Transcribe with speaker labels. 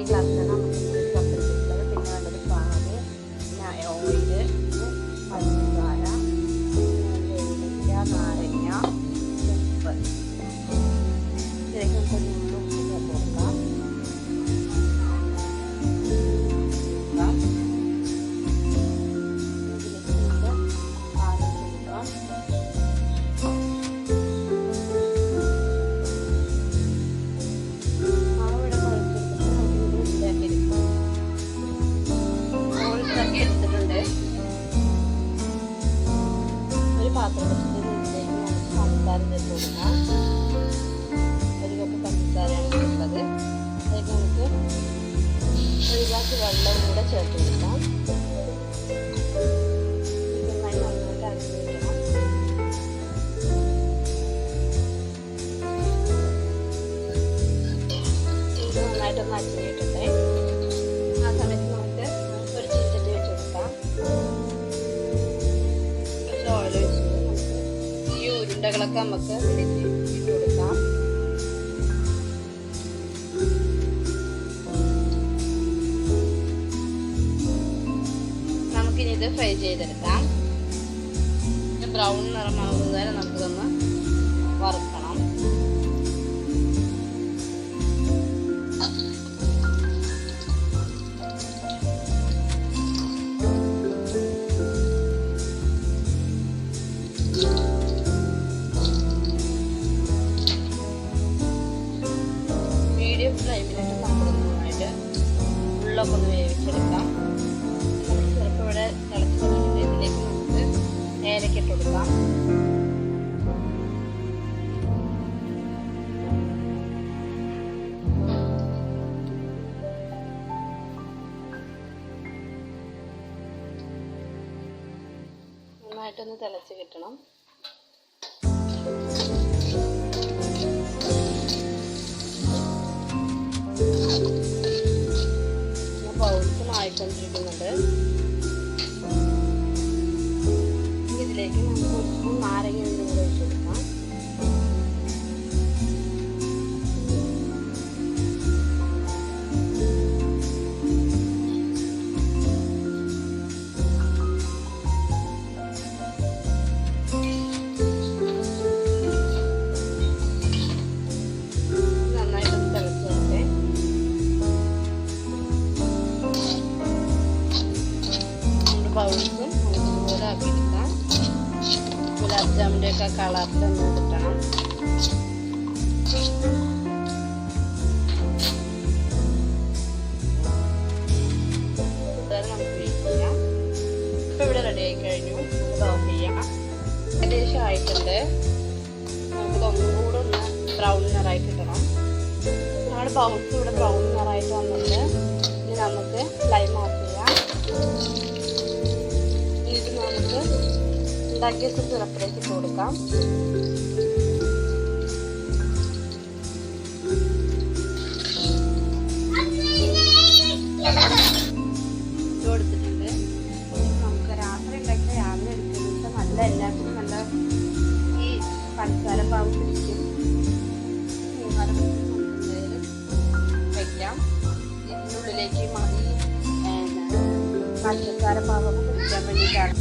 Speaker 1: ഗ്ലാസ്സിലാണ് നമുക്ക് ഒരു കപ്പ് എടുത്തിട്ടുള്ളത്. പിന്നെ വേണ്ടത് പാല്, പിന്നെ ഓയില്, പഞ്ചസാര, നാരങ്ങ, ഉപ്പ്. ഇതിലേക്ക് നമുക്ക് ഉപ്പ് ചേർത്ത് കൊടുക്കാം. പാത്രത്തിലേക്ക് പഞ്ചസാര ചേർത്ത് കൊടുക്കാം. ഒരു കപ്പ് പഞ്ചസാരയാണ് ചേർത്തത്. അതിലേക്ക് നമുക്ക് ഒരു ഗ്ലാസ് വെള്ളം കൂടെ ചേർത്ത് കൊടുക്കാം. നന്നായി നന്നായിട്ട് അരച്ച് വയ്ക്കണം. ഇത് നന്നായിട്ടൊന്ന് അരച്ച് കിട്ടട്ടെ. ആ സമയത്ത് നമുക്ക് ഒരു ചീനച്ചട്ടി വെച്ച് കൊടുക്കാം. ഓയിൽ ഒഴിച്ച് ഈ ഉരുണ്ടകളൊക്കെ നമുക്ക് ഇതിലേക്ക് ഇട്ട് കൊടുക്കാം. നമുക്കിനി ഇത് ഫ്രൈ ചെയ്തെടുക്കാം. ബ്രൗൺ നിറമാകുന്നത് വരെ നമുക്കിതൊന്ന് വറുക്കണം. മീഡിയം ഫ്ലെയിമിലിട്ട് നമുക്ക് നന്നായിട്ട് ഉള്ളൊക്കെ ഒന്ന് വേവിച്ചെടുക്കാം. ചിലപ്പോൾ ഇവിടെ തിളച്ച് തുടങ്ങിയിട്ട് ഇതിലേക്ക് നമുക്ക് ഏലക്ക ഇട്ട് കൊടുക്കാം. നന്നായിട്ടൊന്ന് തിളച്ച് കിട്ടണം. ബൗൾസും ആയിക്കൊണ്ടിരിക്കുന്നുണ്ട്. ഇതിലേക്ക് നമുക്ക് ഒരു സ്പൂൺ നാരങ്ങ കൂടെ ഒഴിച്ച് കൊടുക്കാം. ബൗൾസും ഇതുപോലെ ആക്കിയെടുക്കാം. ഗുലാബ് ജാമിൻ്റെ ഒക്കെ കളറിൽ തന്നെ കിട്ടണം. നമുക്ക് വെയിറ്റ് ചെയ്യാം. ഇപ്പോൾ ഇവിടെ റെഡി ആയി കഴിഞ്ഞു. നമുക്ക് ഓഫ് ചെയ്യാം. ഏകദേശം ആയിട്ടുണ്ട്. നമുക്കിത് ഒന്നും കൂടെ ഒന്ന് ബ്രൗൺ നിറായി കിട്ടണം. നമ്മുടെ ബൗൾസ് ഇവിടെ ബ്രൗൺ നിറായിട്ട് വന്നിട്ട് ഇനി നമുക്ക് ഫ്ലെയിം ഓഫ് ചെയ്യാം. ഇത് നമുക്ക് ഉണ്ടാക്കിയ സിറപ്പിലേക്ക് ഇട്ട് കൊടുക്കാം. ഇട്ട് കൊടുത്തിട്ടുണ്ട്. നമുക്ക് രാത്രി ഉണ്ടാക്കിയ രാവിലെ എടുക്കുന്നത് നല്ല എല്ലാത്തിനും നല്ല ഈ പഞ്ചസാര പാവ് പിടിക്കും. 3-4 മിനിറ്റ് വയ്ക്കാം. ഇതിനുള്ളിലേക്ക് ഈ പഞ്ചസാര പാവൊക്കെ പിടിക്കാൻ വേണ്ടിയിട്ടാണ്.